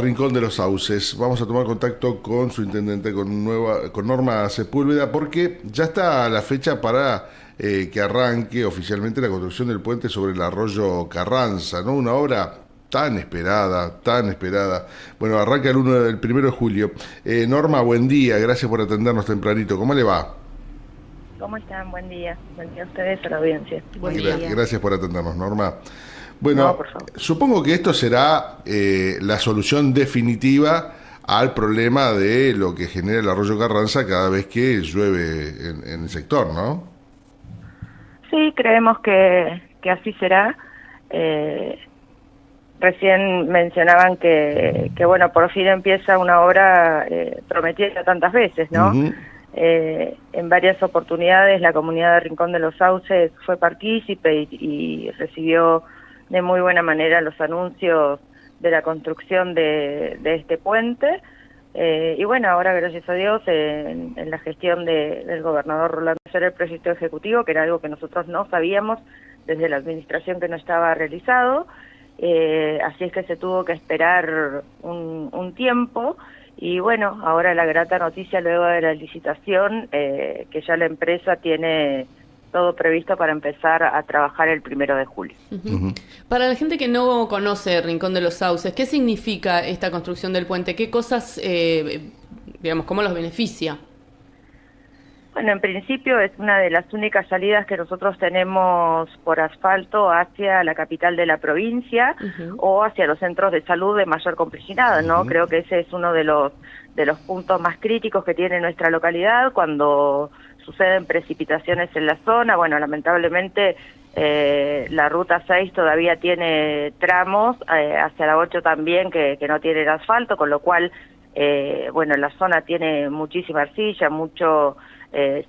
Rincón de los Sauces. Vamos a tomar contacto con su intendente, con Norma Sepúlveda, porque ya está la fecha para que arranque oficialmente la construcción del puente sobre el arroyo Carranza, ¿no? Una obra tan esperada, tan esperada. Bueno, arranca el 1 de julio. Norma, buen día, gracias por atendernos tempranito. ¿Cómo le va? ¿Cómo están? Buen día. Buen día a ustedes, a la audiencia. Buen día. Gracias por atendernos, Norma. Bueno, no, por favor. Supongo que esto será la solución definitiva al problema de lo que genera el arroyo Carranza cada vez que llueve en el sector, ¿no? Sí, creemos que así será. Recién mencionaban que bueno, por fin empieza una obra prometida tantas veces, ¿no? Uh-huh. En varias oportunidades la comunidad de Rincón de los Sauces fue partícipe y recibió de muy buena manera los anuncios de la construcción de este puente. Y bueno, ahora gracias a Dios en la gestión del gobernador Rolando Sera, el proyecto ejecutivo, que era algo que nosotros no sabíamos desde la administración que no estaba realizado, así es que se tuvo que esperar un tiempo. Y bueno, ahora la grata noticia luego de la licitación, que ya la empresa tiene todo previsto para empezar a trabajar el 1 de julio. Uh-huh. Para la gente que no conoce Rincón de los Sauces, ¿qué significa esta construcción del puente? ¿Qué cosas, digamos, cómo los beneficia? Bueno, en principio es una de las únicas salidas que nosotros tenemos por asfalto hacia la capital de la provincia, uh-huh, o hacia los centros de salud de mayor complejidad, ¿no? Uh-huh. Creo que ese es uno de los puntos más críticos que tiene nuestra localidad cuando suceden precipitaciones en la zona. Bueno, lamentablemente la ruta 6 todavía tiene tramos, hacia la 8 también, que no tienen asfalto, con lo cual, bueno, la zona tiene muchísima arcilla, mucho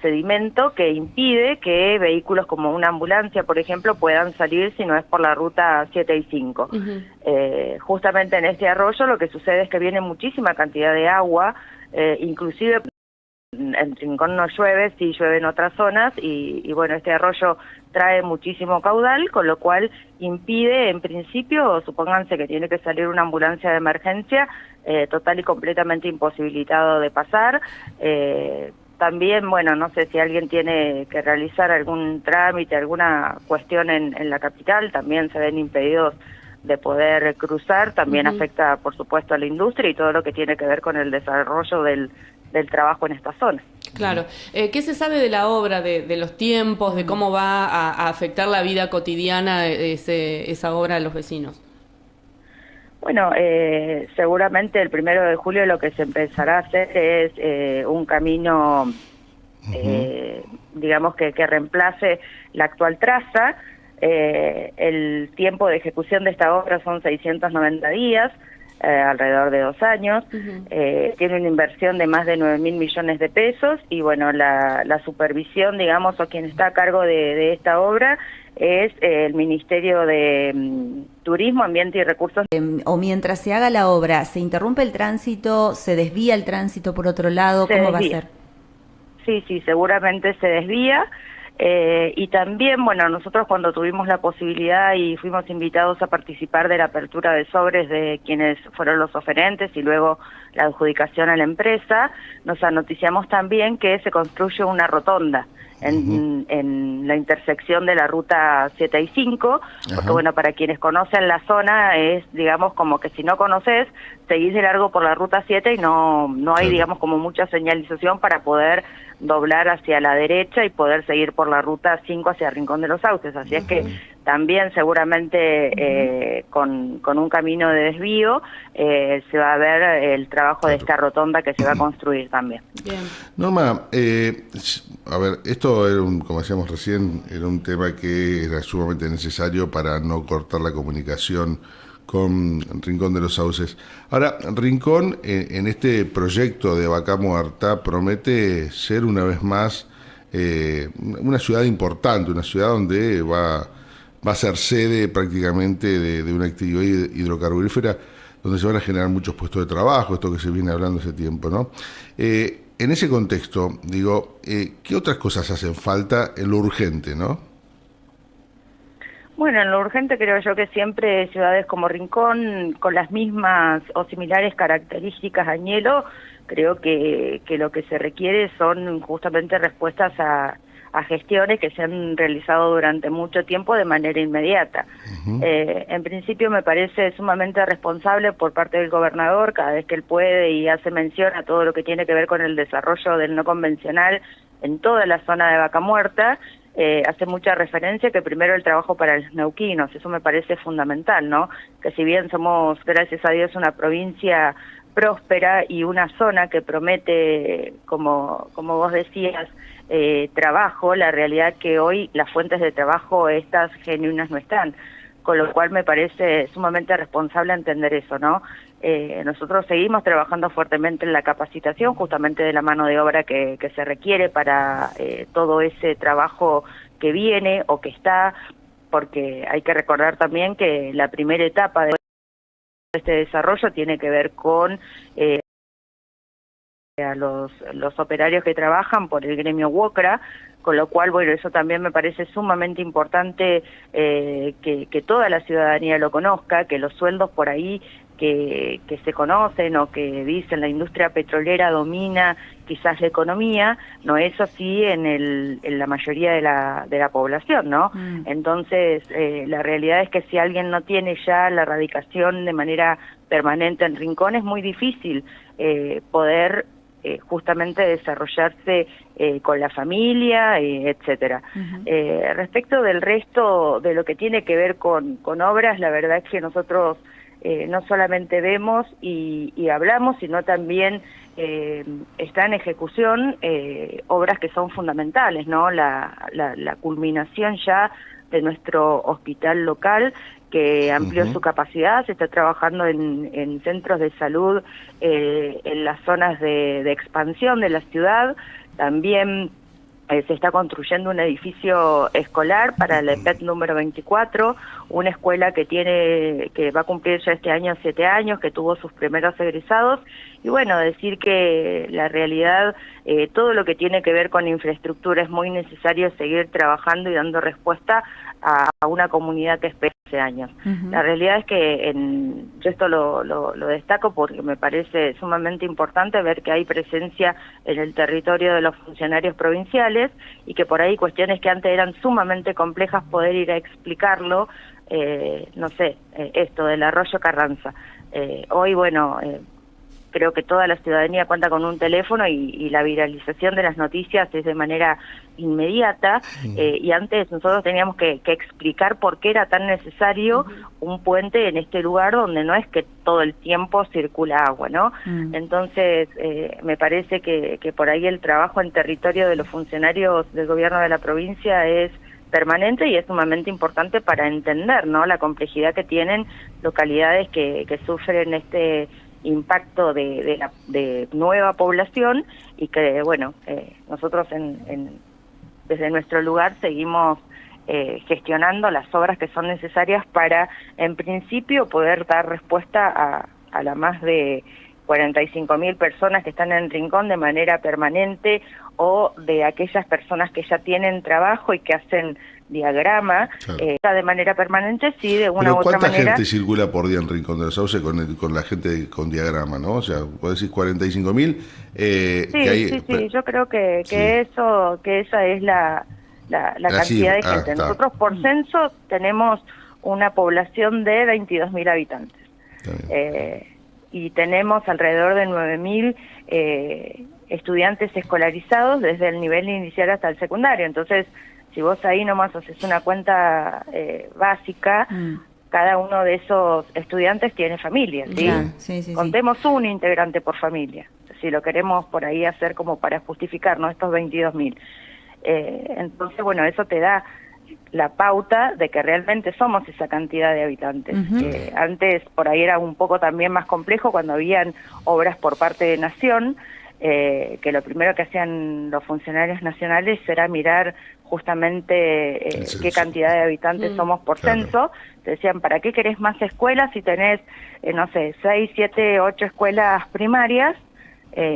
sedimento que impide que vehículos como una ambulancia, por ejemplo, puedan salir si no es por la ruta 7 y 5. Uh-huh. Justamente en este arroyo lo que sucede es que viene muchísima cantidad de agua, inclusive en Rincón no llueve, sí llueve en otras zonas, y bueno, este arroyo trae muchísimo caudal, con lo cual impide, en principio, supónganse que tiene que salir una ambulancia de emergencia, total y completamente imposibilitado de pasar. También, bueno, no sé si alguien tiene que realizar algún trámite, alguna cuestión en la capital, también se ven impedidos de poder cruzar, también uh-huh, afecta, por supuesto, a la industria y todo lo que tiene que ver con el desarrollo del trabajo en esta zona. Claro. ¿Qué se sabe de la obra, de los tiempos, de cómo va a afectar la vida cotidiana esa obra a los vecinos? Bueno, seguramente el 1 de julio lo que se empezará a hacer es un camino, uh-huh, digamos que reemplace la actual traza. El tiempo de ejecución de esta obra son 690 días, alrededor de 2 años. Uh-huh. Tiene una inversión de más de 9.000 millones de pesos y bueno, la supervisión, digamos, o quien está a cargo de esta obra es el Ministerio de Turismo, Ambiente y Recursos. O mientras se haga la obra, ¿se interrumpe el tránsito, se desvía el tránsito por otro lado? ¿Cómo va a ser? Sí, seguramente se desvía. Y también, bueno, nosotros cuando tuvimos la posibilidad y fuimos invitados a participar de la apertura de sobres de quienes fueron los oferentes y luego la adjudicación a la empresa, nos anoticiamos también que se construye una rotonda en la intersección de la ruta 7 y 5, porque bueno, para quienes conocen la zona es, digamos, como que si no conoces, seguís de largo por la ruta 7 y no hay, digamos, como mucha señalización para poder doblar hacia la derecha y poder seguir por la ruta 5 hacia Rincón de los Sauces, así es que también seguramente con un camino de desvío se va a ver el trabajo de esta rotonda que se va a construir también. Bien. Norma, a ver, esto era como decíamos recién, era un tema que era sumamente necesario para no cortar la comunicación con Rincón de los Sauces. Ahora, Rincón, en este proyecto de Vaca Muerta, promete ser una vez más una ciudad importante, una ciudad donde va a ser sede prácticamente de una actividad hidrocarburífera, donde se van a generar muchos puestos de trabajo, esto que se viene hablando hace tiempo, ¿no? En ese contexto, digo, ¿qué otras cosas hacen falta en lo urgente, no? Bueno, en lo urgente creo yo que siempre ciudades como Rincón, con las mismas o similares características a Añelo, creo que lo que se requiere son justamente respuestas a gestiones que se han realizado durante mucho tiempo de manera inmediata. En principio me parece sumamente responsable por parte del gobernador, cada vez que él puede y hace mención a todo lo que tiene que ver con el desarrollo del no convencional en toda la zona de Vaca Muerta. Hace mucha referencia que primero el trabajo para los neuquinos, eso me parece fundamental, ¿no? Que si bien somos, gracias a Dios, una provincia próspera y una zona que promete, como vos decías, trabajo, la realidad que hoy las fuentes de trabajo estas genuinas no están, con lo cual me parece sumamente responsable entender eso, ¿no? Nosotros seguimos trabajando fuertemente en la capacitación, justamente de la mano de obra que se requiere para todo ese trabajo que viene o que está, porque hay que recordar también que la primera etapa de este desarrollo tiene que ver con a los operarios que trabajan por el gremio UOCRA, con lo cual, bueno, eso también me parece sumamente importante que toda la ciudadanía lo conozca, que los sueldos por ahí que se conocen o que dicen la industria petrolera domina quizás la economía, no es así en la mayoría de la población, ¿no? Entonces, la realidad es que si alguien no tiene ya la radicación de manera permanente en Rincón, es muy difícil poder justamente desarrollarse con la familia, etcétera. Respecto del resto de lo que tiene que ver con obras, la verdad es que nosotros no solamente vemos y hablamos, sino también está en ejecución obras que son fundamentales, ¿no? La culminación ya de nuestro hospital local, que amplió su capacidad, se está trabajando en centros de salud en las zonas de expansión de la ciudad, también se está construyendo un edificio escolar para el EPET número 24, una escuela que va a cumplir ya este año 7 años, que tuvo sus primeros egresados, y bueno, decir que la realidad, todo lo que tiene que ver con infraestructura es muy necesario seguir trabajando y dando respuesta a una comunidad que espera hace años. La realidad es que yo esto lo destaco porque me parece sumamente importante ver que hay presencia en el territorio de los funcionarios provinciales y que por ahí cuestiones que antes eran sumamente complejas poder ir a explicarlo, no sé, esto del arroyo Carranza. Hoy, bueno, creo que toda la ciudadanía cuenta con un teléfono y la viralización de las noticias es de manera inmediata, y antes nosotros teníamos que explicar por qué era tan necesario un puente en este lugar donde no es que todo el tiempo circula agua, ¿no? Entonces, me parece que por ahí el trabajo en territorio de los funcionarios del gobierno de la provincia es permanente y es sumamente importante para entender, ¿no?, la complejidad que tienen localidades que sufren este impacto de nueva población y que, bueno, nosotros desde nuestro lugar seguimos gestionando las obras que son necesarias para, en principio, poder dar respuesta a la más de 45.000 personas que están en Rincón de manera permanente o de aquellas personas que ya tienen trabajo y que hacen diagrama, claro, de manera permanente, sí, de una u otra manera. ¿Cuánta gente circula por día en Rincón de los Sauces con la gente con diagrama, no? O sea, ¿puedo decir 45.000? Sí, yo creo que esa es la cantidad de gente. Nosotros por censo tenemos una población de 22.000 habitantes. Y tenemos alrededor de 9.000 estudiantes escolarizados desde el nivel inicial hasta el secundario. Entonces, si vos ahí nomás haces una cuenta básica, cada uno de esos estudiantes tiene familia, ¿sí? Sí. Contemos un integrante por familia, si lo queremos por ahí hacer como para justificar, ¿no?, estos 22.000. Entonces, bueno, eso te da la pauta de que realmente somos esa cantidad de habitantes. Antes por ahí era un poco también más complejo cuando habían obras por parte de Nación, que lo primero que hacían los funcionarios nacionales era mirar justamente qué cantidad de habitantes somos por censo. Te decían, ¿para qué querés más escuelas si tenés, no sé, 6, 7, 8 escuelas primarias?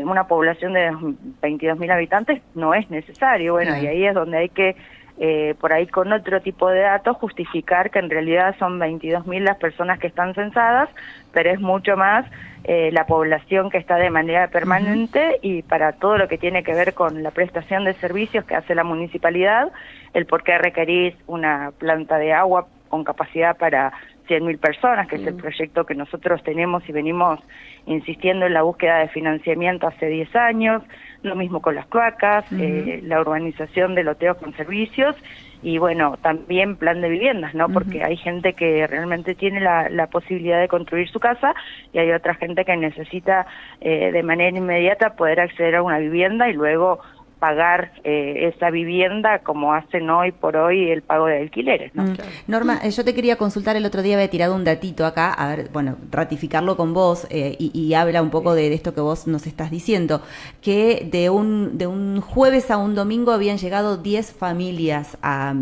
Una población de 22.000 habitantes no es necesario. Bueno, y ahí es donde hay que por ahí con otro tipo de datos, justificar que en realidad son 22.000 las personas que están censadas, pero es mucho más la población que está de manera permanente y para todo lo que tiene que ver con la prestación de servicios que hace la municipalidad, el por qué requerís una planta de agua con capacidad para 100.000 personas, que es el proyecto que nosotros tenemos y venimos insistiendo en la búsqueda de financiamiento hace 10 años, lo mismo con las cloacas, la urbanización de loteos con servicios y bueno, también plan de viviendas, ¿no? Porque hay gente que realmente tiene la posibilidad de construir su casa y hay otra gente que necesita de manera inmediata poder acceder a una vivienda y luego pagar esa vivienda como hacen hoy por hoy el pago de alquileres, ¿no? Norma, yo te quería consultar, el otro día había tirado un datito acá, a ver, bueno, ratificarlo con vos y habla un poco de esto que vos nos estás diciendo, que de un jueves a un domingo habían llegado 10 familias a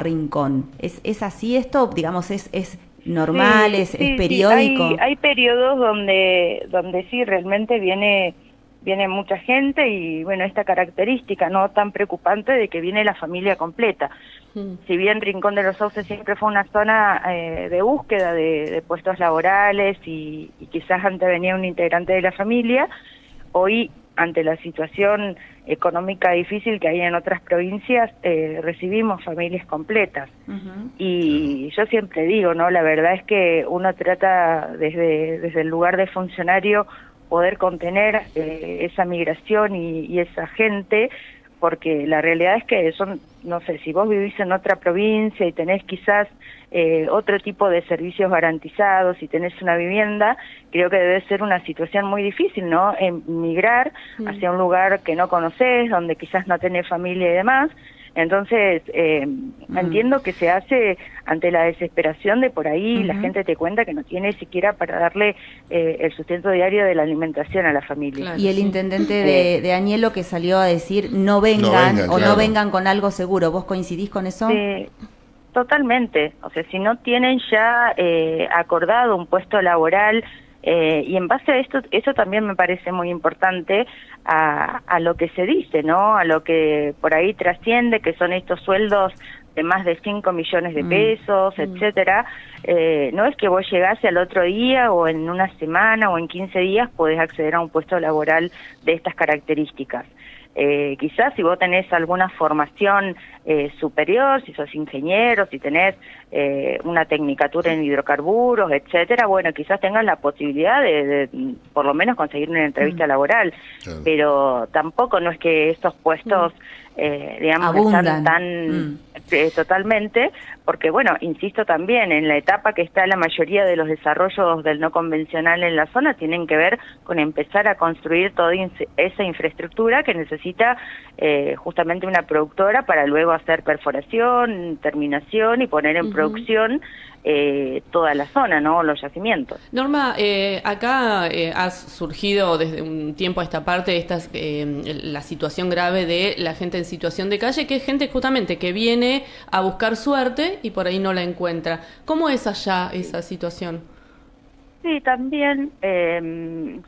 Rincón. ¿Es así esto? Digamos, ¿es normal, es periódico? Sí. Hay periodos donde sí realmente viene mucha gente y bueno, esta característica no tan preocupante de que viene la familia completa. Si bien Rincón de los Sauces siempre fue una zona de búsqueda de puestos laborales y quizás antes venía un integrante de la familia, hoy ante la situación económica difícil que hay en otras provincias, recibimos familias completas. Y yo siempre digo, ¿no? La verdad es que uno trata desde el lugar de funcionario poder contener esa migración y esa gente, porque la realidad es que son, no sé, si vos vivís en otra provincia y tenés quizás otro tipo de servicios garantizados y tenés una vivienda, creo que debe ser una situación muy difícil, ¿no? Migrar hacia un lugar que no conocés, donde quizás no tenés familia y demás. Entonces, entiendo que se hace ante la desesperación de por ahí la gente te cuenta que no tiene siquiera para darle el sustento diario de la alimentación a la familia. Claro, y el intendente de Añelo que salió a decir no vengan no vengan con algo seguro. ¿Vos coincidís con eso? Totalmente. O sea, si no tienen ya acordado un puesto laboral, y en base a esto, eso también me parece muy importante a lo que se dice, ¿no? A lo que por ahí trasciende, que son estos sueldos de más de 5 millones de pesos, etcétera. No es que vos llegás al otro día o en una semana o en 15 días podés acceder a un puesto laboral de estas características. Quizás si vos tenés alguna formación superior, si sos ingeniero, si tenés una tecnicatura en hidrocarburos, etcétera, bueno, quizás tengas la posibilidad de por lo menos conseguir una entrevista laboral, pero tampoco no es que estos puestos digamos abundan. Están tan totalmente, porque bueno, insisto también, en la etapa que está la mayoría de los desarrollos del no convencional en la zona tienen que ver con empezar a construir toda esa infraestructura que necesita justamente una productora para luego hacer perforación, terminación y poner en producción toda la zona, ¿no? Los yacimientos. Norma, acá has surgido desde un tiempo a esta parte la situación grave de la gente en situación de calle, que es gente justamente que viene a buscar suerte y por ahí no la encuentra. ¿Cómo es allá esa situación? Sí, también,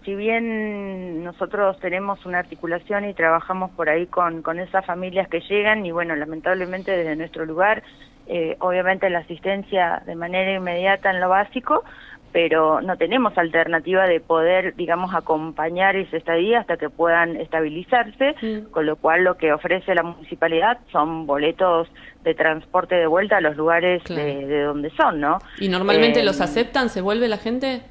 si bien nosotros tenemos una articulación y trabajamos por ahí con esas familias que llegan y bueno, lamentablemente desde nuestro lugar, obviamente la asistencia de manera inmediata en lo básico, pero no tenemos alternativa de poder, digamos, acompañar esa estadía hasta que puedan estabilizarse, con lo cual lo que ofrece la municipalidad son boletos de transporte de vuelta a los lugares de donde son, ¿no? ¿Y normalmente los aceptan? ¿Se vuelve la gente?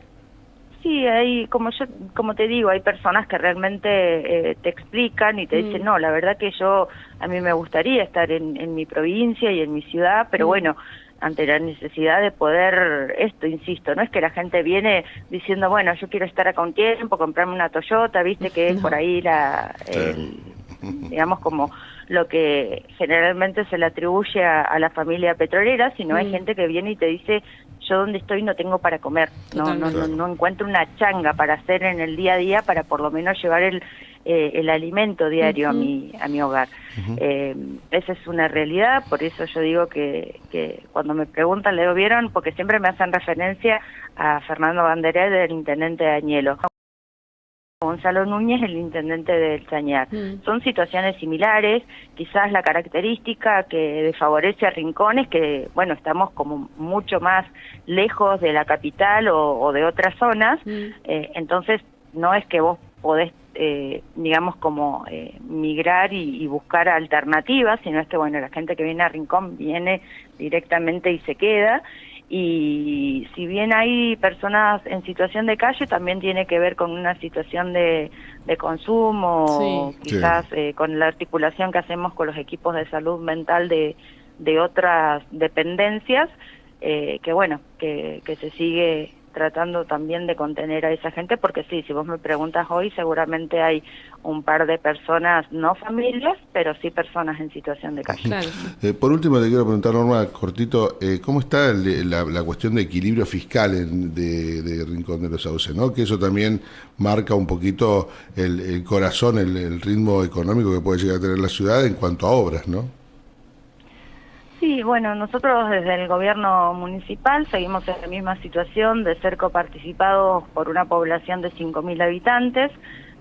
Sí, hay, como te digo, hay personas que realmente te explican y te dicen, no, la verdad que a mí me gustaría estar en mi provincia y en mi ciudad, pero bueno, ante la necesidad de poder, insisto, no es que la gente viene diciendo, bueno, yo quiero estar acá un tiempo, comprarme una Toyota, viste que es por ahí digamos como lo que generalmente se le atribuye a la familia petrolera, sino hay gente que viene y te dice, yo donde estoy no tengo para comer, no encuentro una changa para hacer en el día a día para por lo menos llevar el alimento diario a mi hogar. Esa es una realidad, por eso yo digo que cuando me preguntan, le digo, ¿vieron? Porque siempre me hacen referencia a Fernando Banderer, el intendente de Añelo. Gonzalo Núñez, el intendente del Chañar. Son situaciones similares, quizás la característica que desfavorece a Rincón es que, bueno, estamos como mucho más lejos de la capital o de otras zonas, entonces no es que vos podés, digamos, como migrar y buscar alternativas, sino es que, bueno, la gente que viene a Rincón viene directamente y se queda. Y si bien hay personas en situación de calle, también tiene que ver con una situación de consumo, quizás con la articulación que hacemos con los equipos de salud mental de otras dependencias, que bueno, que se sigue tratando también de contener a esa gente, porque sí, si vos me preguntas hoy, seguramente hay un par de personas, no familias, pero sí personas en situación de calle. Claro. Por último, te quiero preguntar, Norma, cortito, ¿cómo está la cuestión de equilibrio fiscal de Rincón de los Sauces, ¿no? Que eso también marca un poquito el corazón, el ritmo económico que puede llegar a tener la ciudad en cuanto a obras, ¿no? Sí, bueno, nosotros desde el gobierno municipal seguimos en la misma situación de ser coparticipados por una población de 5.000 habitantes,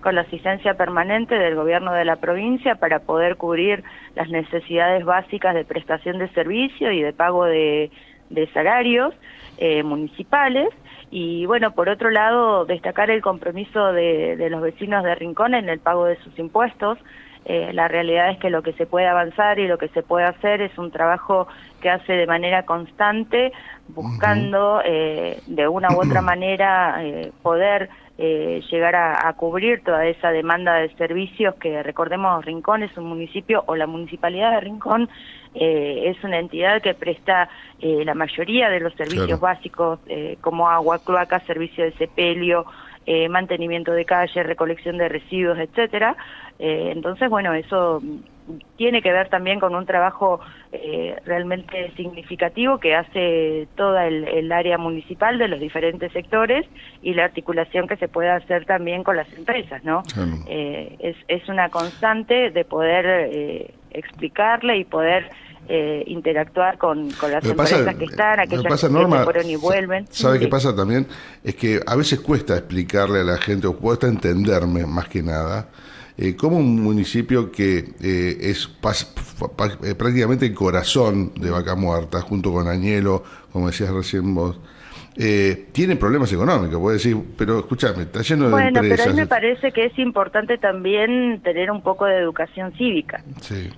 con la asistencia permanente del gobierno de la provincia para poder cubrir las necesidades básicas de prestación de servicio y de pago de salarios municipales. Y bueno, por otro lado, destacar el compromiso de los vecinos de Rincón en el pago de sus impuestos. La realidad es que lo que se puede avanzar y lo que se puede hacer es un trabajo que hace de manera constante, buscando de una u otra manera poder llegar a cubrir toda esa demanda de servicios que, recordemos, Rincón es un municipio, o la municipalidad de Rincón es una entidad que presta la mayoría de los servicios básicos, como agua, cloaca, servicio de sepelio, mantenimiento de calle, recolección de residuos, etcétera. Entonces, bueno, eso tiene que ver también con un trabajo realmente significativo que hace toda el área municipal de los diferentes sectores y la articulación que se puede hacer también con las empresas, ¿no? Es una constante de poder explicarle y poder interactuar con las empresas que están, aquellas que se fueron y vuelven. ¿Sabe qué pasa también? Es que a veces cuesta explicarle a la gente, o cuesta entenderme más que nada, como un municipio que es prácticamente el corazón de Vaca Muerta, junto con Añelo, como decías recién vos, tiene problemas económicos, puedo decir, pero escúchame, está lleno de empresas. Bueno, pero a mí me parece que es importante también tener un poco de educación cívica. Sí.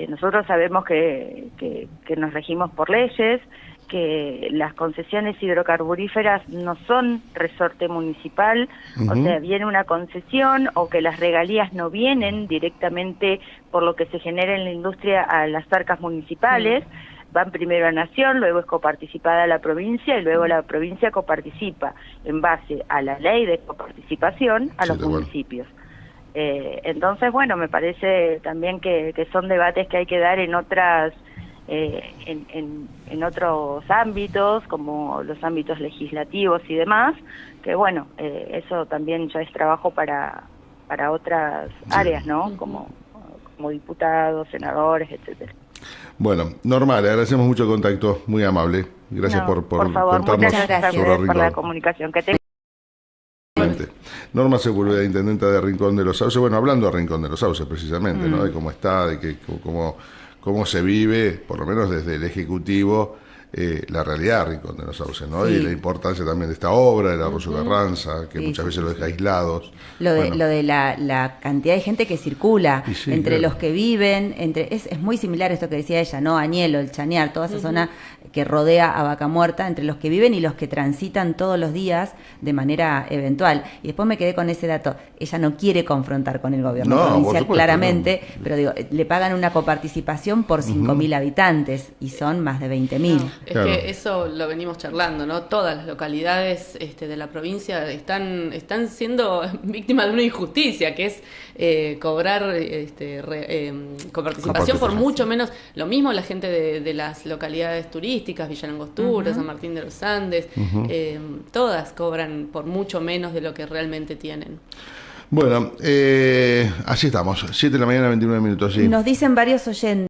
Nosotros sabemos que nos regimos por leyes, que las concesiones hidrocarburíferas no son resorte municipal, o sea, viene una concesión, o que las regalías no vienen directamente por lo que se genera en la industria a las arcas municipales, van primero a Nación, luego es coparticipada la provincia y luego la provincia coparticipa en base a la ley de coparticipación a los municipios. Entonces, bueno, me parece también que son debates que hay que dar en otras en otros ámbitos, como los ámbitos legislativos y demás, que bueno, eso también ya es trabajo para otras áreas, ¿no? Como diputados, senadores, etcétera. Bueno, Norma, le agradecemos mucho el contacto, muy amable. Gracias por favor, contarnos muchas gracias sobre Rincón. por la comunicación. Que Norma Sepúlveda, intendenta de Rincón de los Sauces. Bueno, hablando de Rincón de los Sauces precisamente, ¿no? De cómo está, de cómo se vive, por lo menos desde el Ejecutivo, la realidad de Rincón de los Sauces, ¿no? Y la importancia también de esta obra, del Arroyo Carranza, que muchas veces lo deja aislados. Lo de la cantidad de gente que circula, entre los que viven, es muy similar a esto que decía ella, ¿no? Añelo, el Chañar, toda esa zona que rodea a Vaca Muerta, entre los que viven y los que transitan todos los días de manera eventual. Y después me quedé con ese dato. Ella no quiere confrontar con el gobierno provincial, claramente, pero digo, le pagan una coparticipación por 5.000 habitantes y son más de 20.000. Es que eso lo venimos charlando, ¿no? Todas las localidades de la provincia están siendo víctimas de una injusticia, que es cobrar coparticipación por mucho menos. Lo mismo la gente de las localidades turísticas, Villa Langostura, San Martín de los Andes, todas cobran por mucho menos de lo que realmente tienen. Bueno, así estamos, 7 de la mañana, 29 minutos. Sí. Nos dicen varios oyentes.